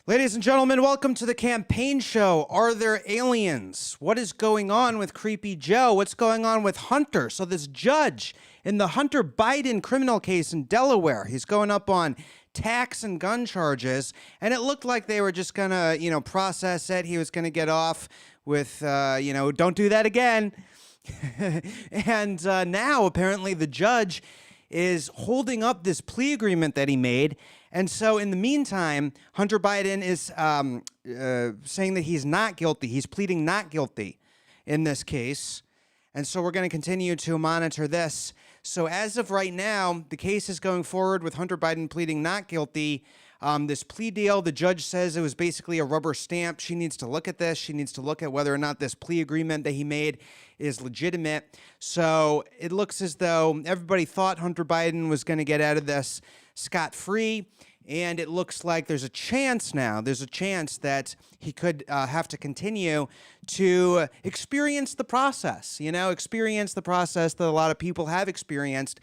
Ladies and gentlemen, welcome to the campaign show. Are there aliens? What is going on with Creepy Joe? What's going on with Hunter? So this judge in the Hunter Biden criminal case in Delaware, he's going up on tax and gun charges, and it looked like they were just gonna, process it. He was gonna get off with, don't do that again. And now apparently the judge is holding up this plea agreement that he made. And so in the meantime, Hunter Biden is saying that he's not guilty. He's pleading not guilty in this case. And so we're going to continue to monitor this. So as of right now, the case is going forward with Hunter Biden pleading not guilty. This plea deal, the judge says it was basically a rubber stamp. She needs to look at this. She needs to look at whether or not this plea agreement that he made is legitimate. So it looks as though everybody thought Hunter Biden was going to get out of this scot-free, and it looks like there's a chance now. There's a chance that he could have to continue to experience the process, experience the process that a lot of people have experienced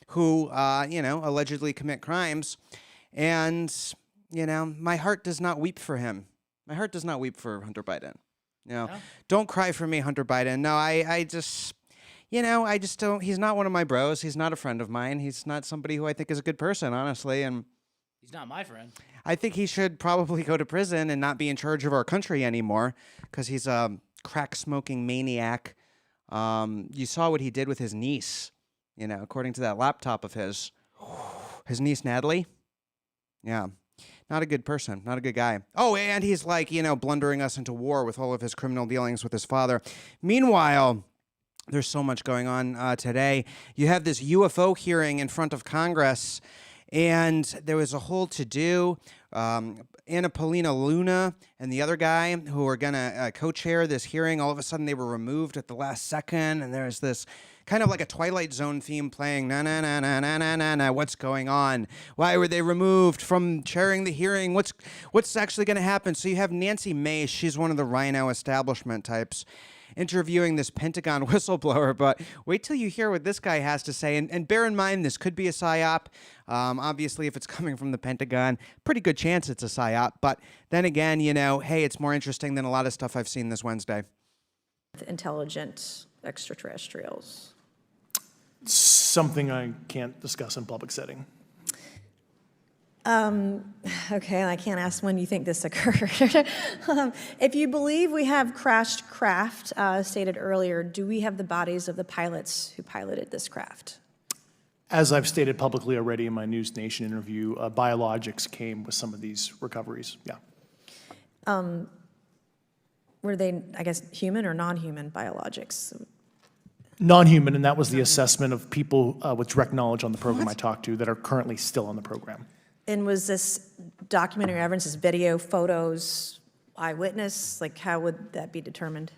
who, allegedly commit crimes. And, my heart does not weep for him. My heart does not weep for Hunter Biden. No. Don't cry for me, Hunter Biden. No, I just don't. He's not one of my bros. He's not a friend of mine. He's not somebody who I think is a good person, honestly. And he's not my friend. I think he should probably go to prison and not be in charge of our country anymore because he's a crack-smoking maniac. You saw what he did with his niece, according to that laptop of his. His niece, Natalie. Yeah. Not a good person. Not a good guy. Oh, and he's blundering us into war with all of his criminal dealings with his father. Meanwhile, there's so much going on today. You have this UFO hearing in front of Congress, and there was a whole to-do. Anna Paulina Luna and the other guy who were going to co-chair this hearing, all of a sudden they were removed at the last second, and there's this kind of like a Twilight Zone theme playing, na-na-na-na-na-na-na, what's going on? Why were they removed from chairing the hearing? What's actually going to happen? So you have Nancy Mace, she's one of the Rhino establishment types, interviewing this Pentagon whistleblower, but wait till you hear what this guy has to say, and bear in mind, this could be a psyop. Obviously, if it's coming from the Pentagon, pretty good chance it's a psyop, but then again, hey, it's more interesting than a lot of stuff I've seen this Wednesday. Intelligent extraterrestrials. Something I can't discuss in public setting. Okay, I can't ask when you think this occurred. If you believe we have crashed craft, stated earlier, do we have the bodies of the pilots who piloted this craft? As I've stated publicly already in my News Nation interview, biologics came with some of these recoveries, yeah. Were they, I guess, human or non-human biologics? Non-human, and that was the assessment of people with direct knowledge on the program I talked to that are currently still on the program. And was this documentary evidence, this video, photos, eyewitness? How would that be determined?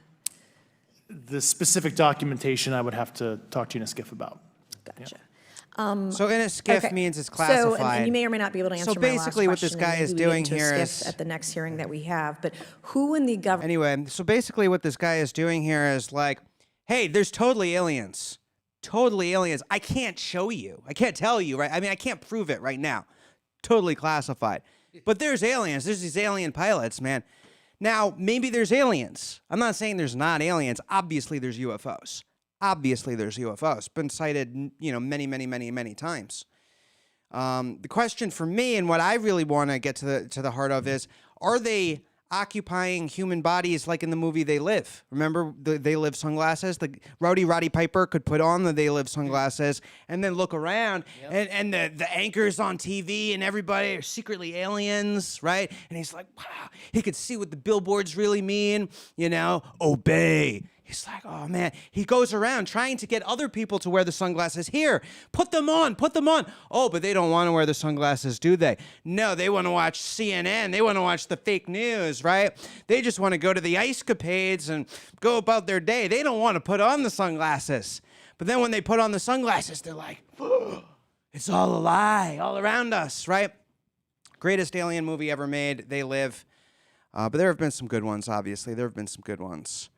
The specific documentation I would have to talk to you in a skiff about. Gotcha. Yeah. So in a skiff means it's classified. So, and you may or may not be able to answer so basically my what last this question, guy and is maybe we doing get into here a is skiff at the next hearing that we have, but who in the government... Anyway, so basically what this guy is doing here is hey, there's totally aliens. Totally aliens. I can't show you. I can't tell you, right? I mean, I can't prove it right now. Totally classified. But there's aliens. There's these alien pilots, man. Now, maybe there's aliens. I'm not saying there's not aliens. Obviously, there's UFOs. Obviously, there's UFOs. Been cited, many, many, many, many times. The question for me and what I really want to get to the heart of is, are they occupying human bodies like in the movie They Live? Remember the They Live sunglasses? The Roddy Piper could put on the They Live sunglasses and then look around, and the anchors on TV and everybody are secretly aliens, right? And he's like, wow, he could see what the billboards really mean, obey. He's like, oh, man. He goes around trying to get other people to wear the sunglasses. Here, put them on, put them on. Oh, but they don't want to wear the sunglasses, do they? No, they want to watch CNN. They want to watch the fake news, right? They just want to go to the ice-capades and go about their day. They don't want to put on the sunglasses. But then when they put on the sunglasses, they're like, oh, it's all a lie, all around us, right? Greatest alien movie ever made, They Live. But there have been some good ones, obviously. There have been some good ones.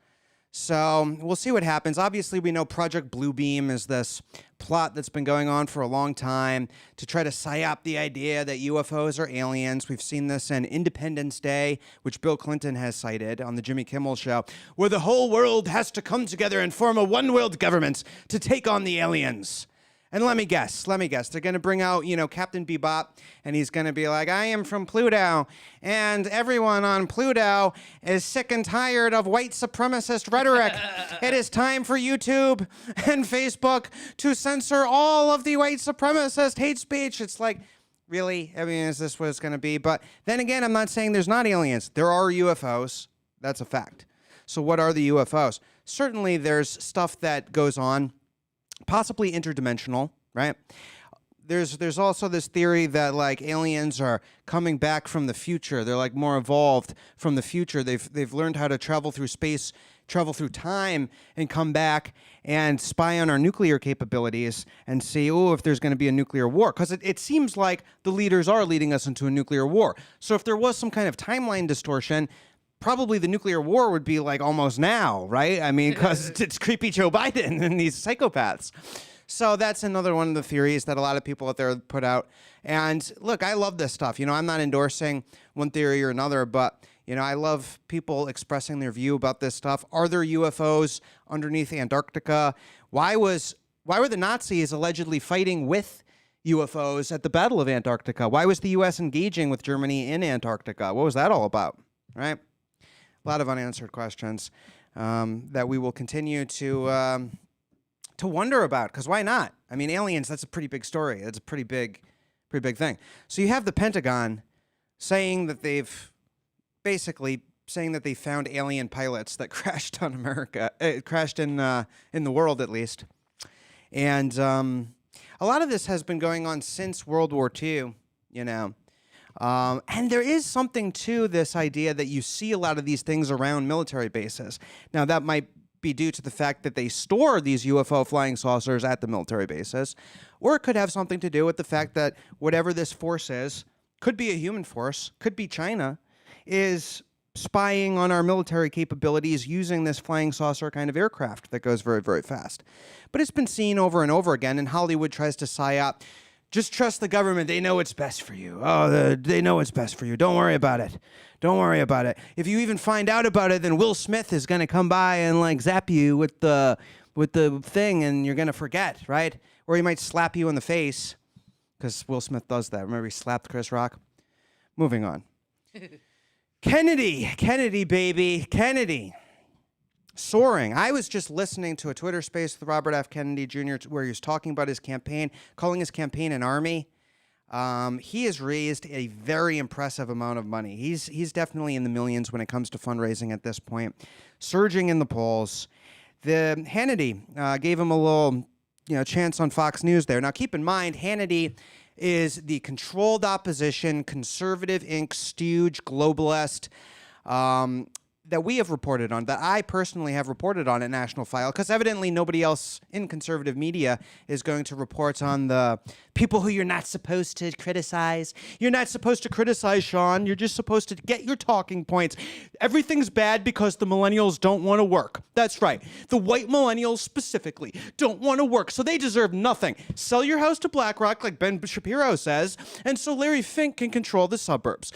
So we'll see what happens. Obviously, we know Project Bluebeam is this plot that's been going on for a long time to try to psyop the idea that UFOs are aliens. We've seen this in Independence Day, which Bill Clinton has cited on the Jimmy Kimmel Show, where the whole world has to come together and form a one-world government to take on the aliens. And let me guess. They're going to bring out, Captain Bebop, and he's going to be like, I am from Pluto, and everyone on Pluto is sick and tired of white supremacist rhetoric. It is time for YouTube and Facebook to censor all of the white supremacist hate speech. It's like, really? I mean, is this what it's going to be? But then again, I'm not saying there's not aliens. There are UFOs. That's a fact. So what are the UFOs? Certainly there's stuff that goes on, possibly interdimensional, right? There's also this theory that like aliens are coming back from the future. They're like more evolved from the future. They've learned how to travel through space, travel through time, and come back and spy on our nuclear capabilities and see, if there's going to be a nuclear war. Because it seems like the leaders are leading us into a nuclear war. So if there was some kind of timeline distortion, probably the nuclear war would be like almost now, right? I mean, because it's creepy Joe Biden and these psychopaths. So that's another one of the theories that a lot of people out there put out. And look, I love this stuff. I'm not endorsing one theory or another, but I love people expressing their view about this stuff. Are there UFOs underneath Antarctica? Why were the Nazis allegedly fighting with UFOs at the Battle of Antarctica? Why was the U.S. engaging with Germany in Antarctica? What was that all about, right? A lot of unanswered questions that we will continue to wonder about, because why not? I mean, aliens, that's a pretty big story. That's a pretty big thing. So you have the Pentagon saying that they found alien pilots that crashed on America, crashed in the world at least. And a lot of this has been going on since World War II, and there is something to this idea that you see a lot of these things around military bases. Now, that might be due to the fact that they store these UFO flying saucers at the military bases, or it could have something to do with the fact that whatever this force is, could be a human force, could be China, is spying on our military capabilities using this flying saucer kind of aircraft that goes very, very fast. But it's been seen over and over again, and Hollywood tries to psyop. Just trust the government. They know what's best for you. They know what's best for you. Don't worry about it. Don't worry about it. If you even find out about it, then Will Smith is going to come by and like zap you with the thing, and you're going to forget, right? Or he might slap you in the face, because Will Smith does that. Remember he slapped Chris Rock? Moving on. Kennedy, baby. Kennedy. Soaring. I was just listening to a Twitter space with Robert F. Kennedy Jr. where he was talking about his campaign, calling his campaign an army. He has raised a very impressive amount of money. He's definitely in the millions when it comes to fundraising at this point, surging in the polls. The Hannity gave him a little, chance on Fox News there. Now, keep in mind, Hannity is the controlled opposition, conservative Inc., stooge, globalist, that we have reported on, that I personally have reported on at National File, because evidently nobody else in conservative media is going to report on the people who you're not supposed to criticize. You're not supposed to criticize, Sean. You're just supposed to get your talking points. Everything's bad because the millennials don't want to work. That's right. The white millennials specifically don't want to work, so they deserve nothing. Sell your house to BlackRock, like Ben Shapiro says, and so Larry Fink can control the suburbs.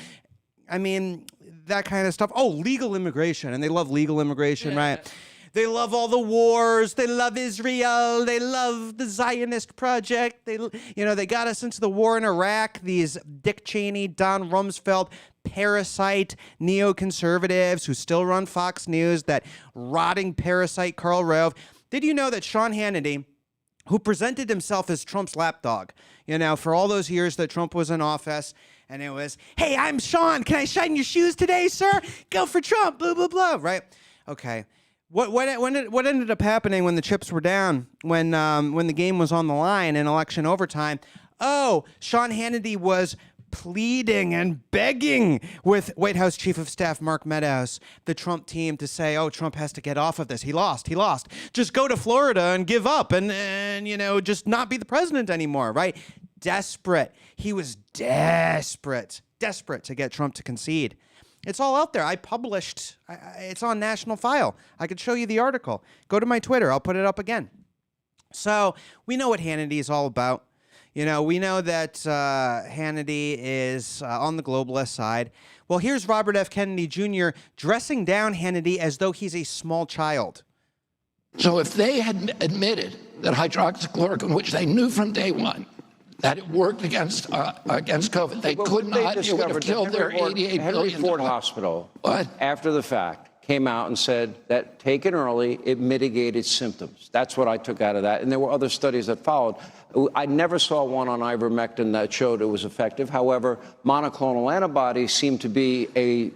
I mean, that kind of stuff. Oh, legal immigration. And they love legal immigration, right? They love all the wars. They love Israel. They love the Zionist project. They got us into the war in Iraq. These Dick Cheney, Don Rumsfeld, parasite neoconservatives who still run Fox News, that rotting parasite Karl Rove. Did you know that Sean Hannity, who presented himself as Trump's lapdog, for all those years that Trump was in office, and it was, hey, I'm Sean. Can I shine your shoes today, sir? Go for Trump, blah, blah, blah, right? Okay. What ended up happening when the chips were down, when the game was on the line in election overtime? Oh, Sean Hannity was pleading and begging with White House Chief of Staff Mark Meadows, the Trump team, to say, oh, Trump has to get off of this. He lost. Just go to Florida and give up and just not be the president anymore, right? Desperate. He was desperate to get Trump to concede. It's all out there. I published, it's on National File. I could show you the article. Go to my Twitter. I'll put it up again. So we know what Hannity is all about. You know, we know that Hannity is on the globalist side. Well, here's Robert F. Kennedy Jr. dressing down Hannity as though he's a small child. So if they had admitted that hydroxychloroquine, which they knew from day one, that it worked against COVID, they could not, it would have killed their 88 billion. Henry Ford Hospital, What? after the fact, came out and said that taken early, it mitigated symptoms. That's what I took out of that. And there were other studies that followed. I never saw one on ivermectin that showed it was effective. However, monoclonal antibodies seem to be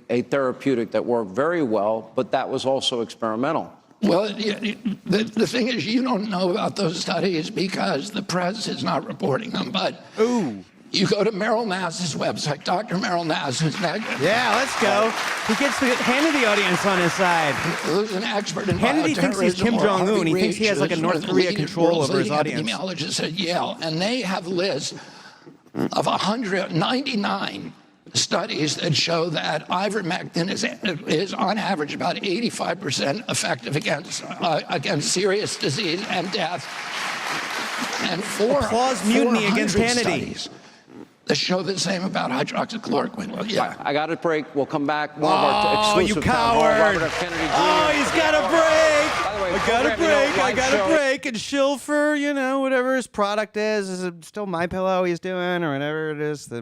a therapeutic that worked very well, but that was also experimental. Well, the thing is, you don't know about those studies because the press is not reporting them. But you go to Merrill Nass's website, Dr. Merrill Nass, who's Yeah, let's go. He gets the Hannity audience on his side. who's an expert in Hannity thinks he's Kim Jong-un. He thinks he has like a North Korea control over his audience. Epidemiologists at Yale, and they have lists of 199 studies that show that ivermectin is on average about 85% effective against serious disease and death. And Applause mutiny against Hannity. Studies that show the same about hydroxychloroquine. Well, yeah. I got a break. We'll come back. One of our you exclusive town hall, coward. Robert F. Kennedy Jr. Oh, he's got a break. By the way, I got a program, you know, break. I live got show. a break. And shill for, you know, whatever his product is. Is it still My Pillow he's doing or whatever it is?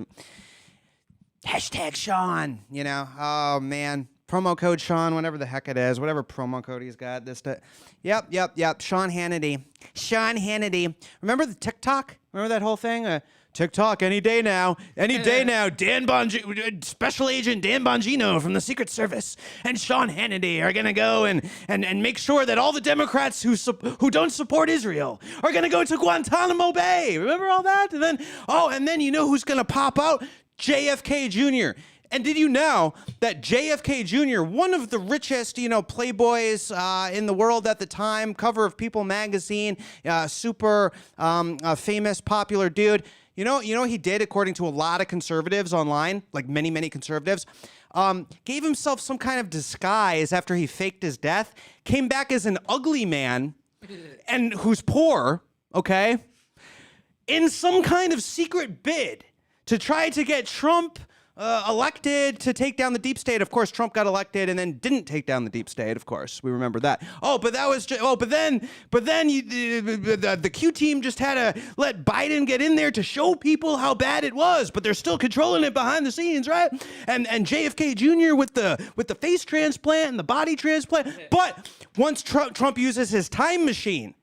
Hashtag Sean, you know. Oh, man. Promo code Sean, whatever the heck it is. Whatever promo code he's got. Yep. Sean Hannity. Sean Hannity. Remember the TikTok? Remember that whole thing? TikTok any day now. Any day now. Special Agent Dan Bongino from the Secret Service and Sean Hannity are going to go and make sure that all the Democrats who don't support Israel are going to go to Guantanamo Bay. Remember all that? And then you know who's going to pop out? JFK Jr. And did you know that JFK Jr., one of the richest, playboys in the world at the time, cover of People magazine, super famous, popular dude. You know he did, according to a lot of conservatives online, like many, many conservatives, gave himself some kind of disguise after he faked his death, came back as an ugly man, and who's poor, okay, in some kind of secret bid to try to get Trump elected to take down the deep state. Of course, Trump got elected and then didn't take down the deep state. Of course, we remember that. But then the Q team just had to let Biden get in there to show people how bad it was. But they're still controlling it behind the scenes, right? And JFK Jr. with the face transplant and the body transplant. But once Trump uses his time machine.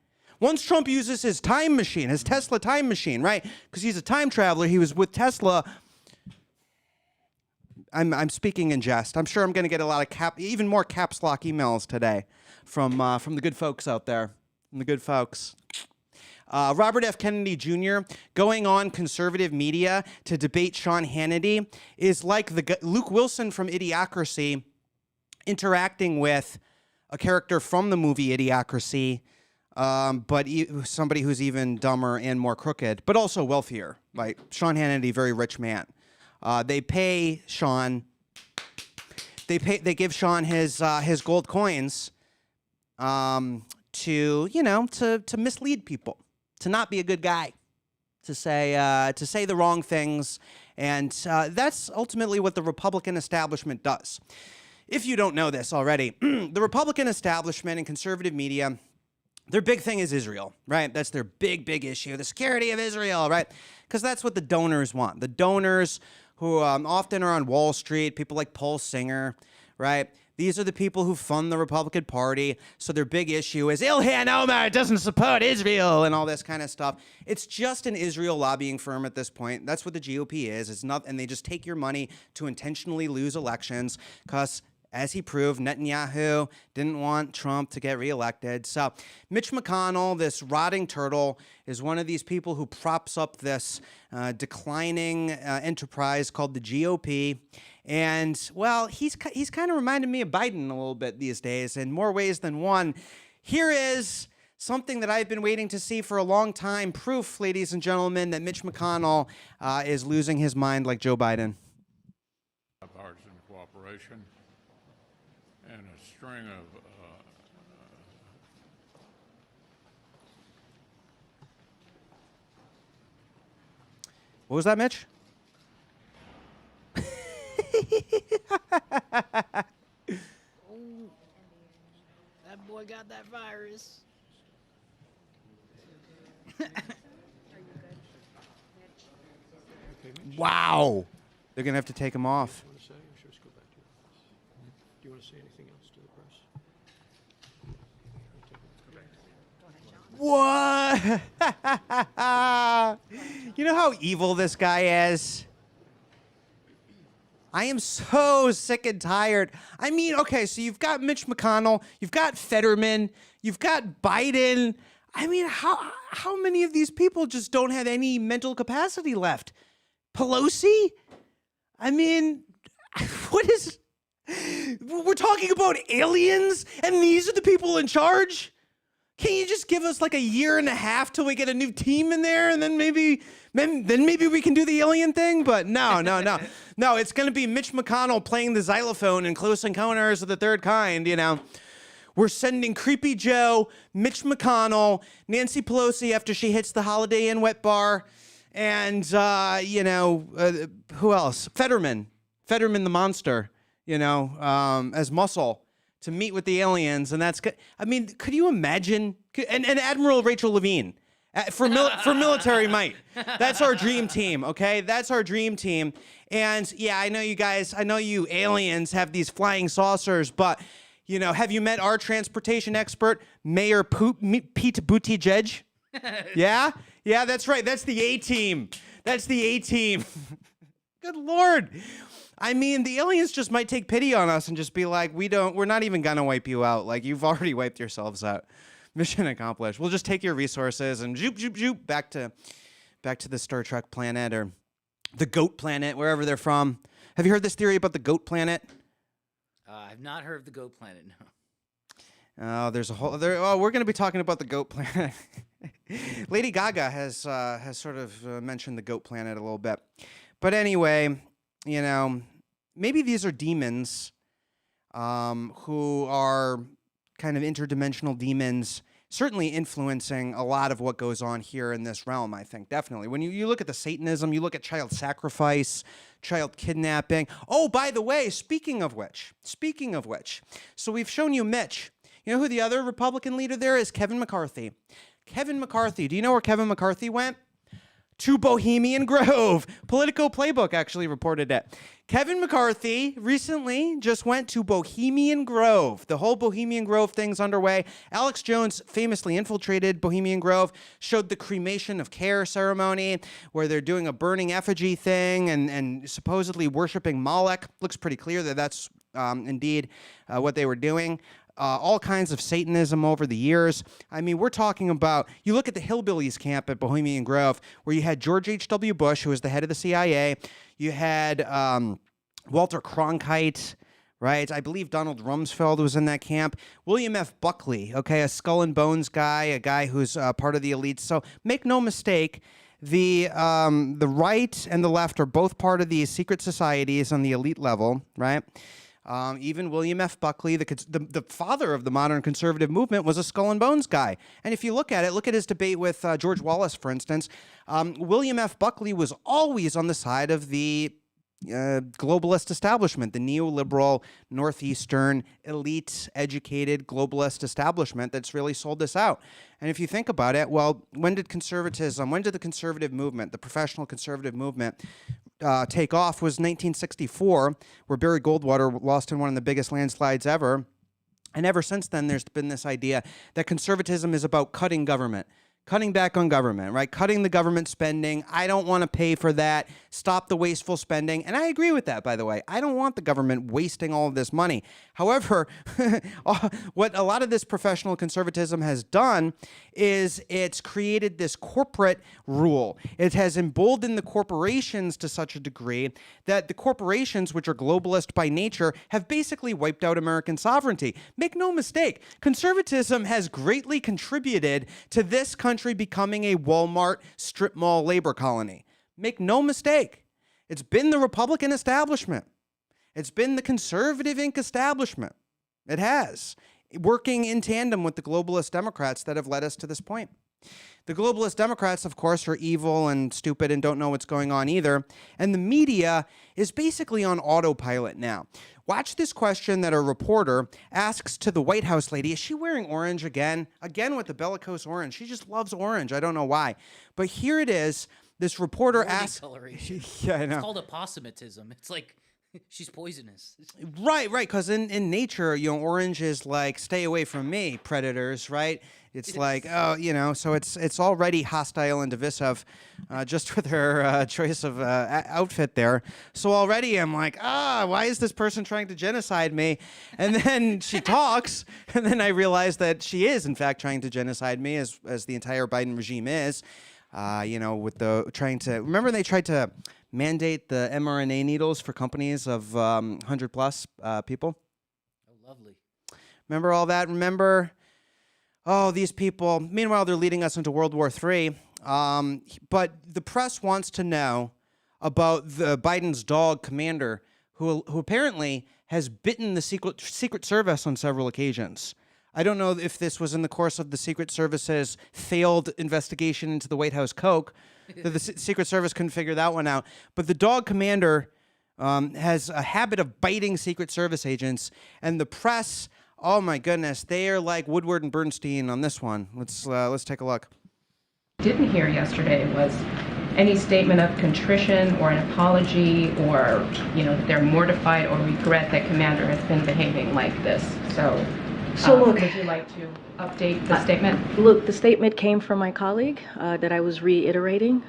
Once Trump uses his time machine, his Tesla time machine, right? Because he's a time traveler. He was with Tesla. I'm speaking in jest. I'm sure I'm going to get a lot of even more caps lock emails today from the good folks out there. From the good folks. Robert F. Kennedy Jr. going on conservative media to debate Sean Hannity is like Luke Wilson from Idiocracy interacting with a character from the movie Idiocracy, but somebody who's even dumber and more crooked, but also wealthier. Like Sean Hannity, very rich man. They pay Sean. They give Sean his gold coins, to mislead people, to not be a good guy, to say the wrong things, and that's ultimately what the Republican establishment does. If you don't know this already, the Republican establishment and conservative media, their big thing is Israel, right? That's their big issue, the security of Israel, right? Because that's what the donors want. The donors who often are on Wall Street, people like Paul Singer, right? These are the people who fund the Republican Party. So their big issue is Ilhan Omar doesn't support Israel and all this kind of stuff. It's just an Israel lobbying firm at this point. That's what the GOP is. It's not, and they just take your money to intentionally lose elections because, as he proved, Netanyahu didn't want Trump to get reelected. So Mitch McConnell, this rotting turtle, is one of these people who props up this declining enterprise called the GOP. And, well, he's kind of reminded me of Biden a little bit these days in more ways than one. Here is something that I've been waiting to see for a long time. Proof, ladies and gentlemen, that Mitch McConnell is losing his mind like Joe Biden. operation and a string of What was that, Mitch? That boy got that virus. Wow. They're going to have to take him off. Want to say, or should I just go back to your office? Do you want to say anything else to the press? What? You know how evil this guy is? I am so sick and tired. I mean, okay, so you've got Mitch McConnell, you've got Fetterman, you've got Biden. I mean, how many of these people just don't have any mental capacity left? Pelosi? I mean, what is... We're talking about aliens, and these are the people in charge? Can you just give us like a year and a half till we get a new team in there, and then maybe we can do the alien thing? But no. No, it's going to be Mitch McConnell playing the xylophone in Close Encounters of the Third Kind, you know. We're sending Creepy Joe, Mitch McConnell, Nancy Pelosi after she hits the Holiday Inn wet bar, and, who else? Fetterman the monster, as Muscle, to meet with the aliens, and that's good. I mean, could you imagine? And Admiral Rachel Levine for military might. That's our dream team, okay? That's our dream team. And yeah, I know you guys. I know you aliens have these flying saucers, but have you met our transportation expert, Mayor Pete Buttigieg? Yeah, that's right. That's the A team. That's the A team. Good Lord. I mean, the aliens just might take pity on us and just be like, we're not even gonna wipe you out. Like, you've already wiped yourselves out. Mission accomplished. We'll just take your resources and zoop back to the Star Trek planet or the Goat planet, wherever they're from. Have you heard this theory about the Goat planet? I've not heard of the Goat Planet, no. Oh, there's a whole. We're going to be talking about the Goat planet. Lady Gaga has sort of mentioned the Goat planet a little bit, but anyway, maybe these are demons who are kind of interdimensional demons, certainly influencing a lot of what goes on here in this realm, I think, definitely. When you look at the Satanism, you look at child sacrifice, child kidnapping. Oh, by the way, speaking of which, so we've shown you Mitch. You know who the other Republican leader there is? Kevin McCarthy. Kevin McCarthy. Do you know where Kevin McCarthy went? To Bohemian Grove. Politico Playbook actually reported it. Kevin McCarthy recently just went to Bohemian Grove. The whole Bohemian Grove thing's underway. Alex Jones famously infiltrated Bohemian Grove, showed the cremation of care ceremony where they're doing a burning effigy thing and supposedly worshiping Moloch. Looks pretty clear that that's indeed what they were doing. All kinds of Satanism over the years. I mean, we're talking about, you look at the Hillbillies camp at Bohemian Grove, where you had George H.W. Bush, who was the head of the CIA. You had Walter Cronkite, right? I believe Donald Rumsfeld was in that camp. William F. Buckley, okay, a skull and bones guy, a guy who's part of the elite. So make no mistake, the right and the left are both part of these secret societies on the elite level, right? Even William F. Buckley, the father of the modern conservative movement, was a skull and bones guy. And if you look at his debate with George Wallace, for instance. William F. Buckley was always on the side of the globalist establishment, the neoliberal, northeastern, elite, educated, globalist establishment that's really sold this out. And if you think about it, well, when did the conservative movement, the professional conservative movement, take off? Was 1964, where Barry Goldwater lost in one of the biggest landslides ever. And ever since then, there's been this idea that conservatism is about cutting government. Cutting back on government, right? Cutting the government spending. I don't want to pay for that. Stop the wasteful spending. And I agree with that, by the way. I don't want the government wasting all of this money. However, what a lot of this professional conservatism has done is it's created this corporate rule. It has emboldened the corporations to such a degree that the corporations, which are globalist by nature, have basically wiped out American sovereignty. Make no mistake, conservatism has greatly contributed to this country becoming a Walmart strip mall labor colony. Make no mistake, it's been the Republican establishment. It's been the conservative Inc. establishment. It has, working in tandem with the globalist Democrats that have led us to this point. The globalist Democrats, of course, are evil and stupid and don't know what's going on either. And the media is basically on autopilot now. Watch this question that a reporter asks to the White House lady. Is she wearing orange again? Again with the bellicose orange. She just loves orange. I don't know why. But here it is. This reporter asks... Yeah, I know. It's called apostematism. It's like... She's poisonous. Right, because in nature, orange is like, stay away from me, predators, right? It's like, oh, so it's already hostile and divisive just with her choice of outfit there. So already I'm like, why is this person trying to genocide me? And then she talks, and then I realize that she is, in fact, trying to genocide me, as the entire Biden regime is. With the trying to, remember they tried to mandate the mRNA needles for companies of 100 plus people? Oh, lovely. Remember all that? Remember, these people, meanwhile, they're leading us into World War III. But the press wants to know about the Biden's dog commander, who apparently has bitten the Secret Service on several occasions. I don't know if this was in the course of the Secret Service's failed investigation into the White House Coke, that the Secret Service couldn't figure that one out. But the dog commander has a habit of biting Secret Service agents, and the press, oh my goodness, they are like Woodward and Bernstein on this one. Let's take a look. Didn't hear yesterday was any statement of contrition or an apology, or that they're mortified or regret that Commander has been behaving like this. So look, would you like to update the statement? Look, the statement came from my colleague that I was reiterating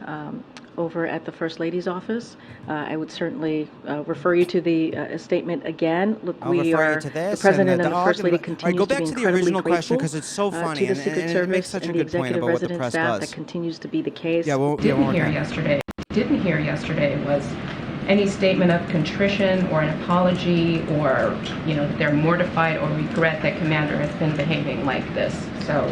over at the First Lady's office. I would certainly refer you to the statement again. Look, the President and the First Lady continue to be incredibly grateful because it's so funny to the Secret and it Service makes such a and the good point executive about what the resident press staff. does. That continues to be the case. Didn't hear yesterday was any statement of contrition or an apology, or that they're mortified or regret that Commander has been behaving like this. So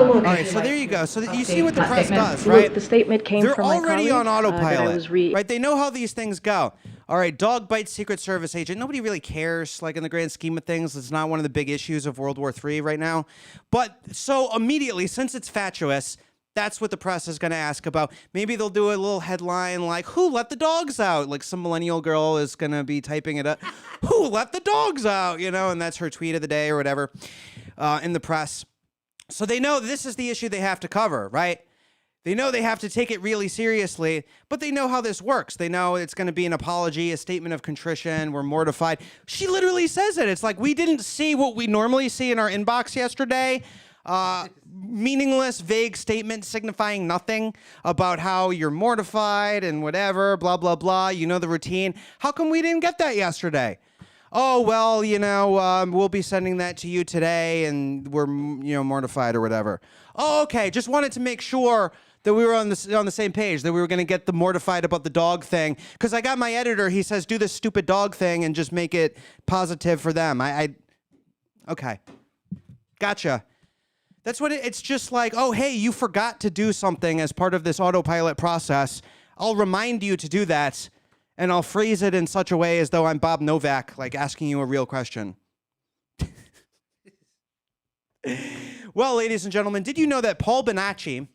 look. All right, so there you go. So you see what the press does, right? Look, the statement came They're from my colleague. already on autopilot, right? They know how these things go. All right, dog bites Secret Service agent. Nobody really cares, like in the grand scheme of things. It's not one of the big issues of World War III right now. But so immediately, since it's fatuous, that's what the press is going to ask about. Maybe they'll do a little headline like, who let the dogs out? Like some millennial girl is going to be typing it up. Who let the dogs out? And that's her tweet of the day or whatever in the press. So they know this is the issue they have to cover, right? They know they have to take it really seriously, but they know how this works. They know it's going to be an apology, a statement of contrition. We're mortified. She literally says it. It's like, we didn't see what we normally see in our inbox yesterday. Meaningless, vague statement signifying nothing about how you're mortified and whatever, blah, blah, blah. You know the routine. How come we didn't get that yesterday? Oh, well, we'll be sending that to you today and we're, mortified or whatever. Oh, okay. Just wanted to make sure that we were on the same page, that we were going to get the mortified about the dog thing. Because I got my editor, he says, do this stupid dog thing and just make it positive for them. Okay. Gotcha. That's what it's just like, oh, hey, you forgot to do something as part of this autopilot process. I'll remind you to do that, and I'll phrase it in such a way as though I'm Bob Novak, like asking you a real question. Well, ladies and gentlemen, did you know that Paul Bonacci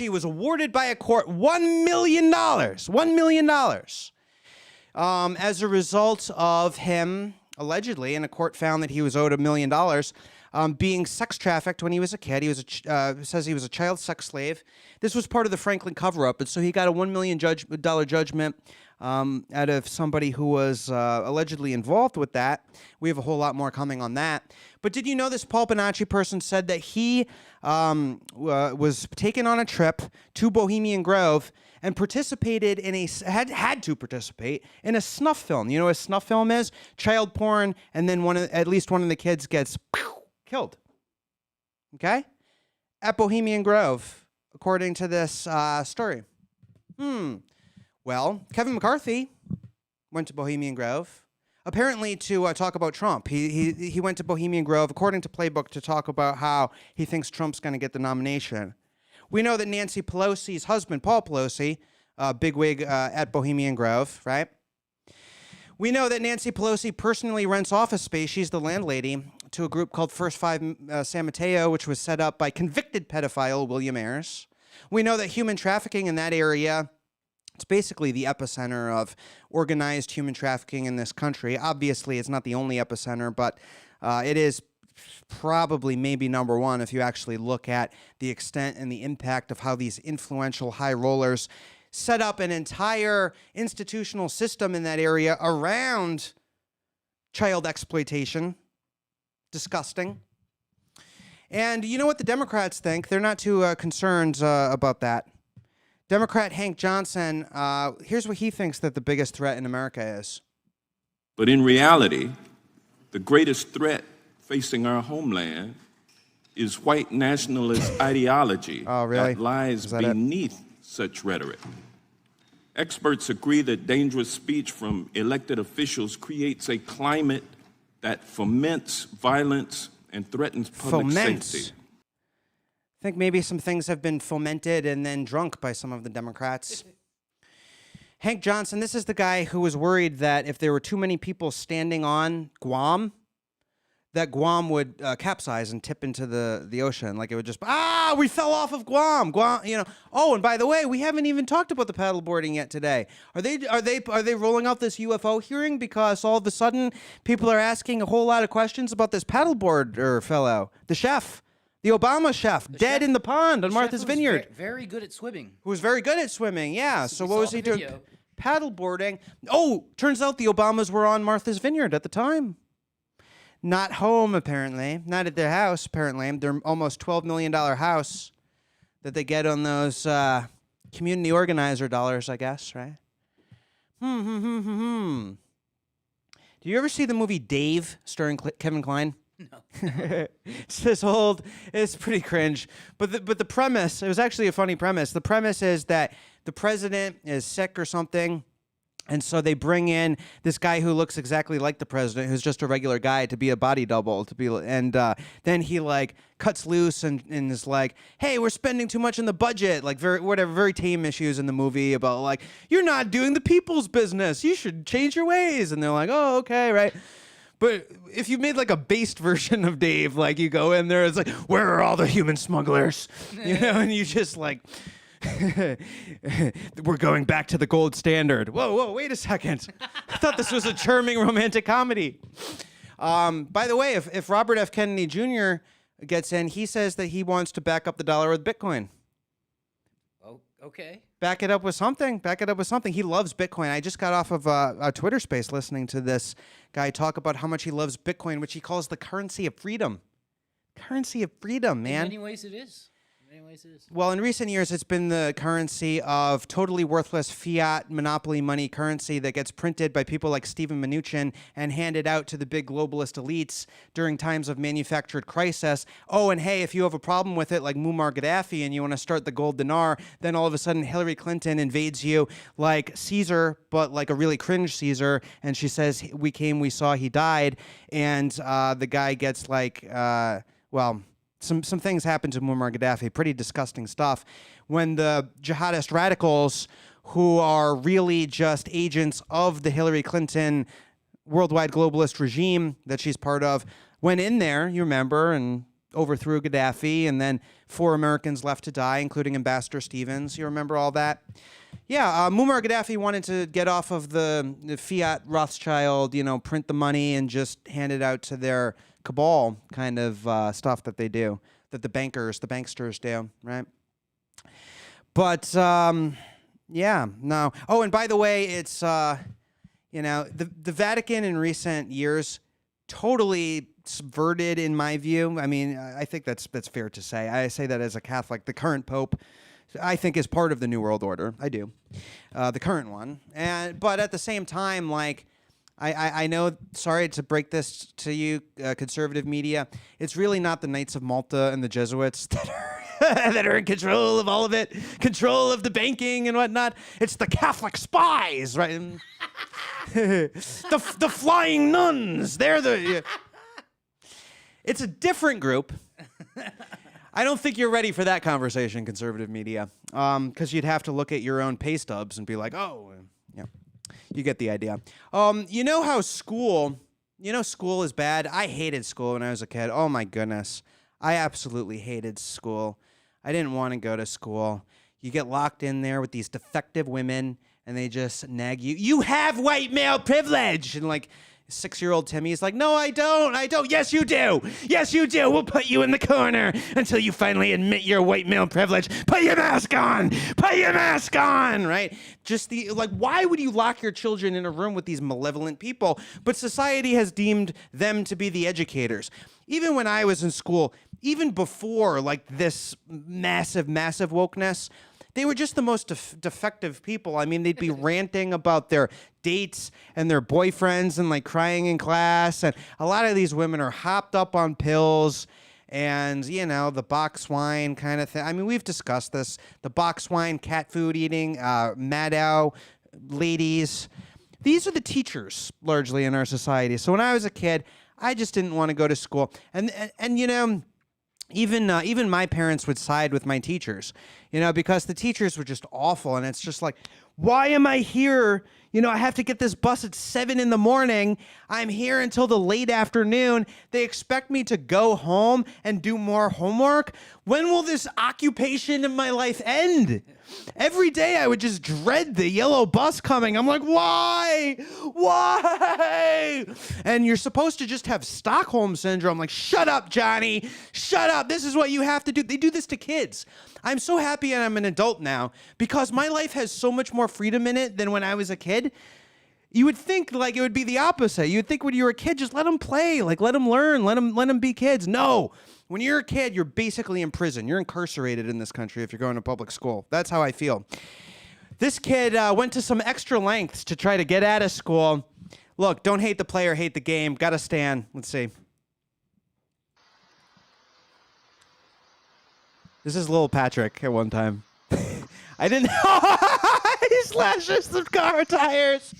was awarded by a court $1 million, $1 million, as a result of him, allegedly, and a court found that he was owed $1 million, being sex trafficked when he was a kid. He was says he was a child sex slave. This was part of the Franklin cover-up, and so he got a $1 million judgment out of somebody who was allegedly involved with that. We have a whole lot more coming on that. But did you know this Paul Bonacci person said that he was taken on a trip to Bohemian Grove and participated in had to participate in a snuff film. You know what a snuff film is? Child porn, and then at least one of the kids gets killed. Okay? At Bohemian Grove, according to this story. Well, Kevin McCarthy went to Bohemian Grove, apparently to talk about Trump. He went to Bohemian Grove, according to Playbook, to talk about how he thinks Trump's going to get the nomination. We know that Nancy Pelosi's husband, Paul Pelosi, bigwig at Bohemian Grove, right? We know that Nancy Pelosi personally rents office space. She's the landlady to a group called First Five San Mateo, which was set up by convicted pedophile William Ayers. We know that human trafficking in that area, it's basically the epicenter of organized human trafficking in this country. Obviously, it's not the only epicenter, but it is probably maybe number one if you actually look at the extent and the impact of how these influential high rollers set up an entire institutional system in that area around child exploitation. Disgusting. And you know what the Democrats think? They're not too concerned about that. Democrat Hank Johnson, here's what he thinks that the biggest threat in America is. But in reality, the greatest threat facing our homeland is white nationalist ideology that lies beneath such rhetoric. Experts agree that dangerous speech from elected officials creates a climate that foments violence and threatens public safety. I think maybe some things have been fomented and then drunk by some of the Democrats. Hank Johnson, this is the guy who was worried that if there were too many people standing on Guam, that Guam would capsize and tip into the ocean. Like it would just, we fell off of Guam. Guam, you know. Oh, and by the way, we haven't even talked about the paddleboarding yet today. Are they rolling out this UFO hearing because all of a sudden people are asking a whole lot of questions about this paddleboarder fellow, the chef, the Obama chef, dead in the pond on Martha's Vineyard. Very good at swimming. Who was very good at swimming, yeah. So what was he doing? Video. Paddleboarding. Oh, turns out the Obamas were on Martha's Vineyard at the time. Not home, apparently. Not at their house, apparently. Their almost $12 million house that they get on those community organizer dollars, I guess, right? Do you ever see the movie Dave, starring Kevin Kline? No. It's pretty cringe. But the premise, it was actually a funny premise. The premise is that the president is sick or something, and so they bring in this guy who looks exactly like the president, who's just a regular guy, to be a body double, and then he like cuts loose and is like, "Hey, we're spending too much in the budget," like very tame issues in the movie about like, "You're not doing the people's business. You should change your ways." And they're like, "Oh, okay, right." But if you made like a based version of Dave, like you go in there, it's like, "Where are all the human smugglers?" You know, and you just like. We're going back to the gold standard. Whoa, wait a second. I thought this was a charming romantic comedy. By the way, if Robert F. Kennedy Jr. gets in, he says that he wants to back up the dollar with Bitcoin. Oh, okay. Back it up with something. He loves Bitcoin. I just got off of a Twitter space listening to this guy talk about how much he loves Bitcoin, which he calls the currency of freedom. Currency of freedom, man. In many ways it is. Well, in recent years, it's been the currency of totally worthless fiat monopoly money currency that gets printed by people like Steven Mnuchin and handed out to the big globalist elites during times of manufactured crisis. Oh, and hey, if you have a problem with it, like Muammar Gaddafi, and you want to start the gold dinar, then all of a sudden Hillary Clinton invades you like Caesar, but like a really cringe Caesar, and she says, "We came, we saw, he died," and the guy gets like, Some things happened to Muammar Gaddafi, pretty disgusting stuff. When the jihadist radicals, who are really just agents of the Hillary Clinton worldwide globalist regime that she's part of, went in there, you remember, and overthrew Gaddafi, and then 4 Americans left to die, including Ambassador Stevens. You remember all that? Yeah, Muammar Gaddafi wanted to get off of the fiat Rothschild, print the money and just hand it out to their cabal kind of stuff that they do, that the banksters do, right? But, yeah, no. Oh, and by the way, it's, the Vatican in recent years totally subverted, in my view. I mean, I think that's fair to say. I say that as a Catholic. The current Pope, I think, is part of the New World Order. I do. The current one. But at the same time, like, I know, sorry to break this to you, conservative media, it's really not the Knights of Malta and the Jesuits that are in control of all of it, control of the banking and whatnot. It's the Catholic spies, right? the flying nuns. They're the... It's a different group. I don't think you're ready for that conversation, conservative media, because you'd have to look at your own pay stubs and be like, oh, yeah. You get the idea. You know how school is bad? I hated school when I was a kid. Oh my goodness. I absolutely hated school. I didn't want to go to school. You get locked in there with these defective women and they just nag you. You have white male privilege. And like 6-year-old Timmy is like, no, I don't. Yes, you do. Yes, you do. We'll put you in the corner until you finally admit your white male privilege. Put your mask on. Put your mask on. Right? Why would you lock your children in a room with these malevolent people? But society has deemed them to be the educators. Even when I was in school, even before like this massive wokeness, they were just the most defective people. I mean, they'd be ranting about their dates and their boyfriends and like crying in class. And a lot of these women are hopped up on pills and, you know, the box wine kind of thing. I mean, we've discussed this. The box wine, cat food eating, Maddow ladies. These are the teachers largely in our society. So when I was a kid, I just didn't want to go to school. And you know, even my parents would side with my teachers, you know, because the teachers were just awful. And it's just like, why am I here? You know, I have to get this bus at 7 a.m. I'm here until the late afternoon. They expect me to go home and do more homework. When will this occupation in my life end? Every day I would just dread the yellow bus coming. I'm like, why? Why? And you're supposed to just have Stockholm syndrome. Like, shut up, Johnny. Shut up. This is what you have to do. They do this to kids. I'm so happy I'm an adult now because my life has so much more freedom in it than when I was a kid. You would think like it would be the opposite. You would think when you were a kid, just let them play, like let them learn, let them be kids. No, when you're a kid, you're basically in prison. You're incarcerated in this country if you're going to public school. That's how I feel. This kid went to some extra lengths to try to get out of school. Look, don't hate the player, hate the game. Got to stand. Let's see. This is Lil Patrick at one time. I didn't know. He slashes some car tires.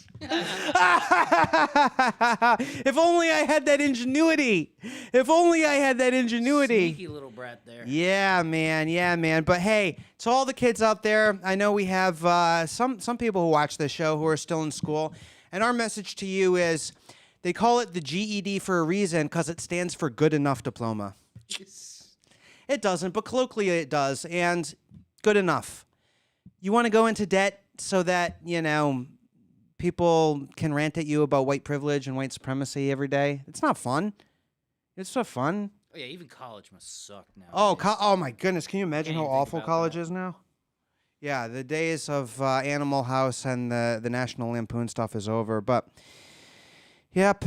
If only I had that ingenuity. If only I had that ingenuity. Sneaky little brat there. Yeah, man. Yeah, man. But hey, to all the kids out there, I know we have some people who watch this show who are still in school. And our message to you is they call it the GED for a reason because it stands for good enough diploma. It doesn't, but colloquially it does. And good enough. You want to go into debt so that, you know, people can rant at you about white privilege and white supremacy every day. It's not fun. It's not fun. Oh, yeah, even college must suck now. Oh my goodness. Can you imagine how awful college that. is now? Yeah, the days of Animal House and the National Lampoon stuff is over. But, yep,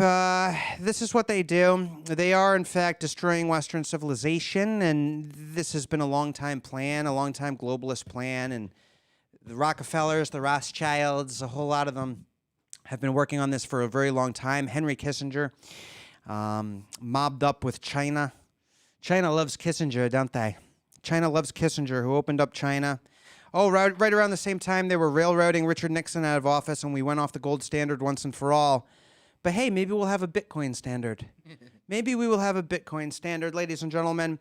this is what they do. They are, in fact, destroying Western civilization. And this has been a long-time plan, a long-time globalist plan. And the Rockefellers, the Rothschilds, a whole lot of them have been working on this for a very long time. Henry Kissinger, mobbed up with China. China loves Kissinger, don't they? China loves Kissinger, who opened up China. Oh, right around the same time they were railroading Richard Nixon out of office and we went off the gold standard once and for all. But hey, maybe we'll have a Bitcoin standard. Maybe we will have a Bitcoin standard, ladies and gentlemen.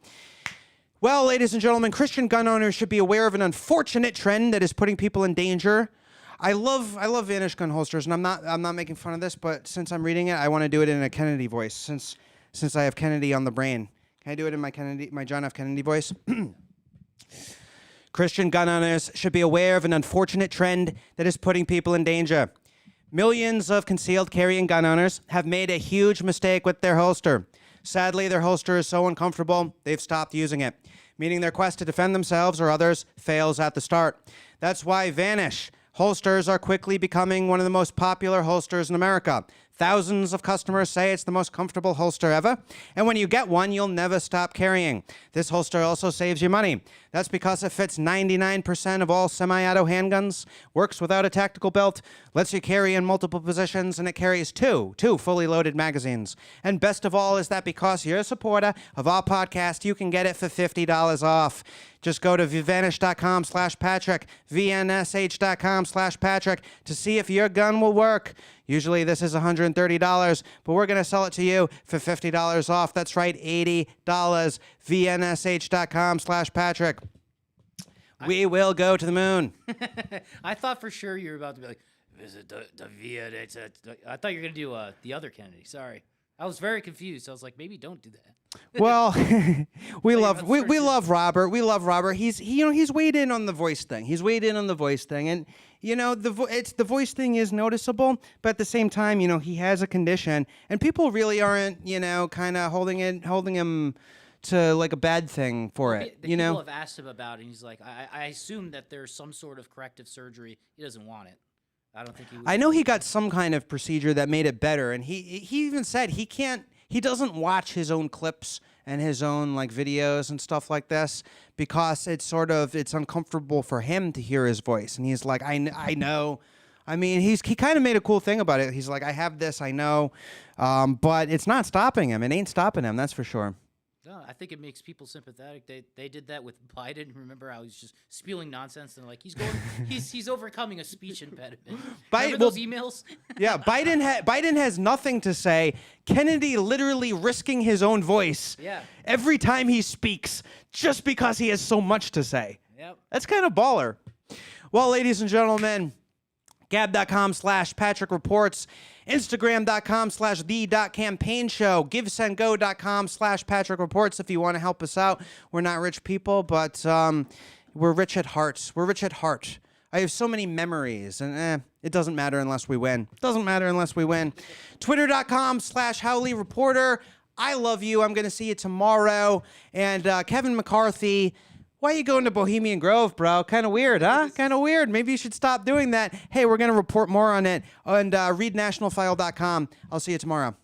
Well, ladies and gentlemen, Christian gun owners should be aware of an unfortunate trend that is putting people in danger. I love Vanish gun holsters, and I'm not making fun of this, but since I'm reading it, I want to do it in a Kennedy voice. Since I have Kennedy on the brain, can I do it in my John F. Kennedy voice? Christian gun owners should be aware of an unfortunate trend that is putting people in danger. Millions of concealed carrying gun owners have made a huge mistake with their holster. Sadly, their holster is so uncomfortable, they've stopped using it, meaning their quest to defend themselves or others fails at the start. That's why Vanish holsters are quickly becoming one of the most popular holsters in America. Thousands of customers say it's the most comfortable holster ever, and when you get one, you'll never stop carrying. This holster also saves you money. That's because it fits 99% of all semi-auto handguns, works without a tactical belt, lets you carry in multiple positions, and it carries two fully loaded magazines. And best of all is that because you're a supporter of our podcast, you can get it for $50 off. Just go to vanish.com/Patrick, vnsh.com/Patrick to see if your gun will work. Usually this is $130, but we're going to sell it to you for $50 off. That's right, $80. vnsh.com/Patrick. We will go to the moon. I thought for sure you were about to be like, Visit the via. I thought you were going to do the other Kennedy. Sorry. I was very confused. I was like, maybe don't do that. Well, we love Robert. We love Robert. He's weighed in on the voice thing. And the voice thing is noticeable, but at the same time, he has a condition, and people really aren't, kind of holding him to like a bad thing for it. People have asked him about it, and he's like, I assume that there's some sort of corrective surgery. He doesn't want it. I don't think he would. I know he got some kind of procedure that made it better, and he even said he doesn't watch his own clips and his own like videos and stuff like this because it's uncomfortable for him to hear his voice. And he's like, I know. I mean, he kind of made a cool thing about it. He's like, I have this, I know, but it's not stopping him. It ain't stopping him, that's for sure. No, I think it makes people sympathetic. They did that with Biden. Remember how he's just spewing nonsense and like he's overcoming a speech impediment. Remember those emails? Yeah, Biden has nothing to say. Kennedy literally risking his own voice every time he speaks just because he has so much to say. Yep. That's kind of baller. Well, ladies and gentlemen, gab.com/Patrick Reports, Instagram.com/the.campaign-show, GiveSendGo.com/Patrick Reports if you want to help us out. We're not rich people, but we're rich at heart. We're rich at heart. I have so many memories, and it doesn't matter unless we win. Twitter.com/Howley Reporter. I love you. I'm going to see you tomorrow. And Kevin McCarthy, why are you going to Bohemian Grove, bro? Kind of weird, huh? Kind of weird. Maybe you should stop doing that. Hey, we're going to report more on it. And read nationalfile.com. I'll see you tomorrow.